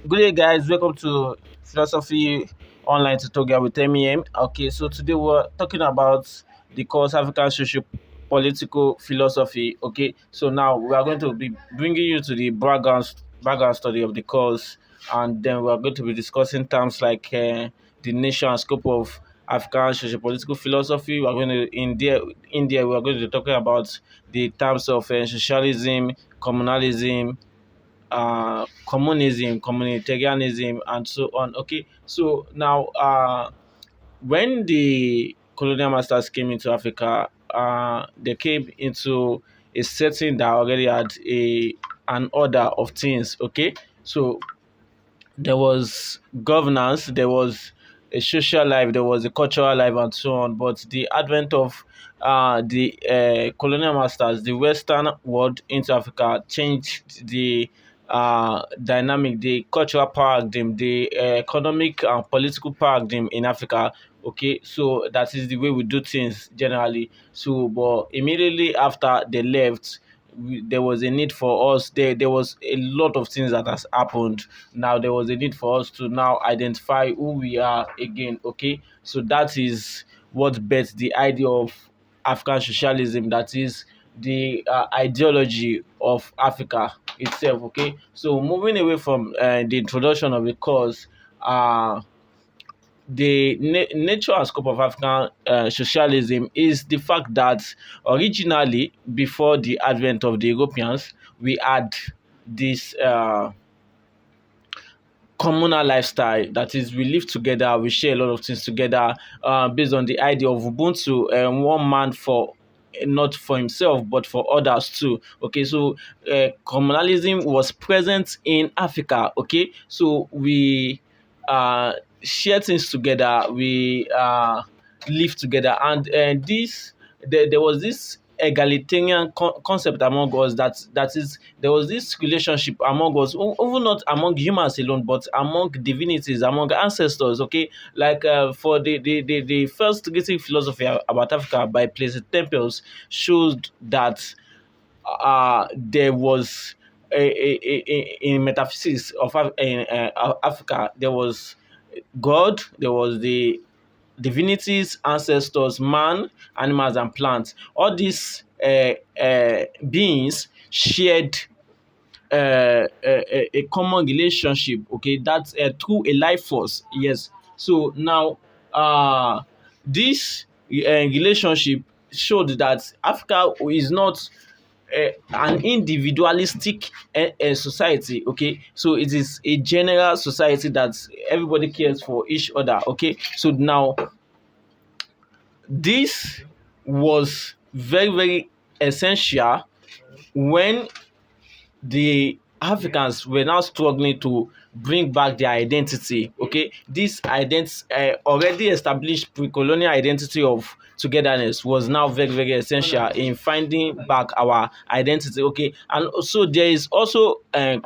Good day, guys. Welcome to Philosophy Online Tutorial with MEM. Okay, so today we're talking about the course African Social Political Philosophy. Okay, so now we are going to be bringing you to the background study of the course, and then we are going to be discussing terms like the nation and scope of African social political philosophy. We are going to in there we are going to be talking about the terms of socialism, communalism, communism, communitarianism, and so on. Okay, so now when the colonial masters came into Africa, they came into a setting that already had a an order of things. Okay, so there was governance, there was a social life, there was a cultural life, and so on. But the advent of the colonial masters, the Western world into Africa, changed the dynamic, the cultural paradigm, the economic and political paradigm in Africa. Okay, so that is the way we do things generally. So, but immediately after they left, there was a need for us. There was a lot of things that has happened. Now there was a need for us to now identify who we are again. Okay, so that is what birthed the idea of African socialism, that is the ideology of Africa itself. Okay, so moving away from the introduction of the course, the nature and scope of African socialism is the fact that originally, before the advent of the Europeans, we had this communal lifestyle. That is, we live together, we share a lot of things together, based on the idea of Ubuntu, one man for not for himself but for others too. Okay, so communalism was present in Africa. Okay, so we uh, share things together, we live together, and this there was this egalitarian concept among us, that is, there was this relationship among us, even not among humans alone but among divinities, among ancestors. Okay, like for the first Greek philosophy about Africa by Plato Temples showed that there was in metaphysics of Africa, there was God, there was the divinities, ancestors, man, animals, and plants. All these beings shared a common relationship. Okay, that's through a life force. Yes. So now, this relationship showed that Africa is not an individualistic society. Okay, so it is a general society that everybody cares for each other. Okay, so now this was very, very essential when the Africans were now struggling to bring back their identity. Okay, this identity, already established pre-colonial identity of togetherness, was now very, very essential in finding back our identity. Okay, and also there is also, I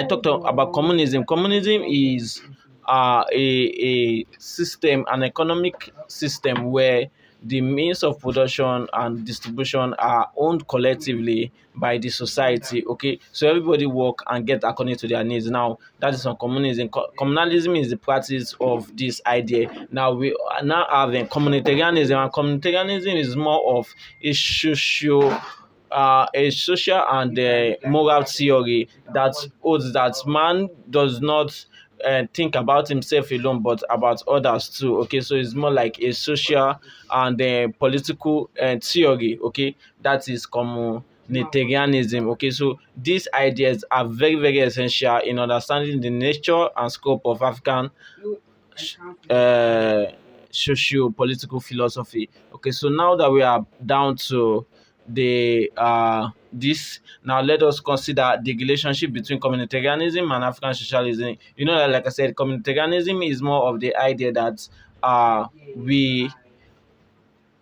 talked about communism. Communism is a system, an economic system where the means of production and distribution are owned collectively by the society. Okay, so everybody work and get according to their needs. Now that is on communism. Communalism is the practice of this idea. Now we now have communitarianism, and communitarianism is more of a social and moral theory that holds that man does not think about himself alone but about others too. Okay, so it's more like a social and political theory. Okay, that is communitarianism. Okay, so these ideas are very, very essential in understanding the nature and scope of African uh, socio-political philosophy. Okay, so now that we are down to the this, now let us consider the relationship between communitarianism and African socialism. You know that, like I said, communitarianism is more of the idea that we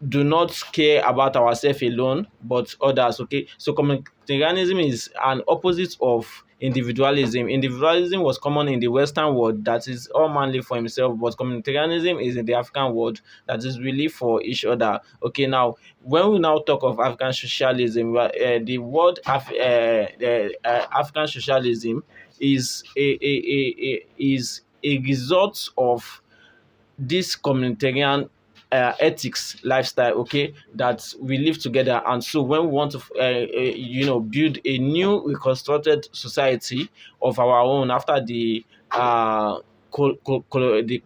do not care about ourselves alone but others. Okay, so communitarianism is an opposite of individualism. Individualism was common in the Western world, that is, all man live for himself, but communitarianism is in the African world, that is, we live for each other. Okay, now when we now talk of African socialism, the word African socialism is a result of this communitarian ethics lifestyle, okay, that we live together. And so when we want to build a new reconstructed society of our own after the the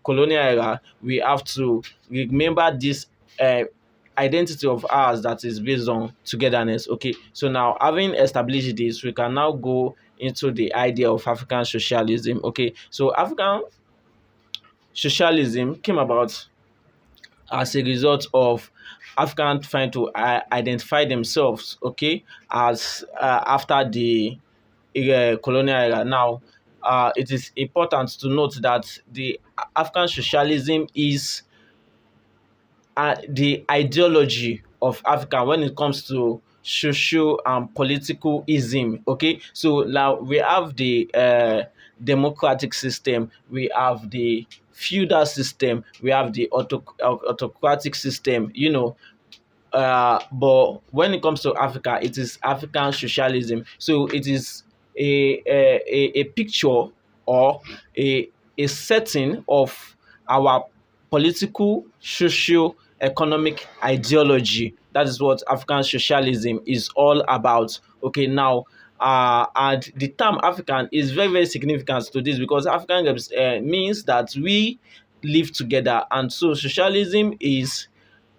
colonial era, we have to remember this uh, identity of ours that is based on togetherness. Okay, so now having established this, we can now go into the idea of African socialism. Okay, so African socialism came about as a result of Africans trying to identify themselves, okay, as after the colonial era. Now, it is important to note that the African socialism is the ideology of Africa when it comes to social and political ism. Okay, so now we have the democratic system, we have the feudal system, we have the autocratic system. But when it comes to Africa, it is African socialism. So it is a picture or a setting of our political, social, economic ideology. That is what African socialism is all about. Okay, now, and the term African is very, very significant to this because African means that we live together, and so socialism is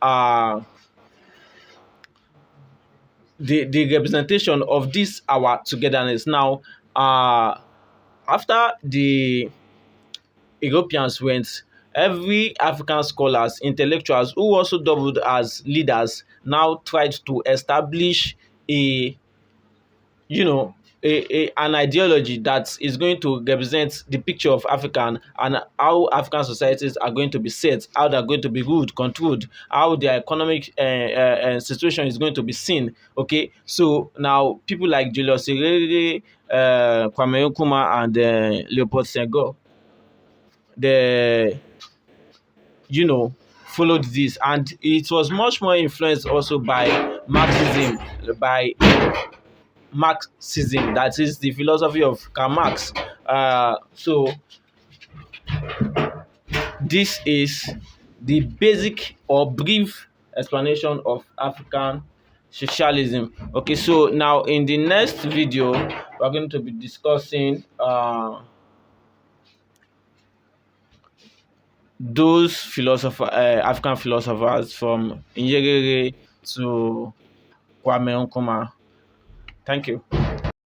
uh, the representation of this our togetherness. Now, after the Europeans went, every African scholars, intellectuals who also doubled as leaders now tried to establish a you know an ideology that is going to represent the picture of African and how African societies are going to be set, how they're going to be ruled, controlled, how their economic situation is going to be seen. Okay, so now people like Julius Nyerere, Kwame Nkrumah, and Leopold Senghor, they you know followed this, and it was much more influenced also by Marxism, that is the philosophy of Karl Marx. So this is the basic or brief explanation of African socialism. Okay, so now in the next video, we're going to be discussing those African philosophers from Nyerere to Kwame Nkrumah. Thank you.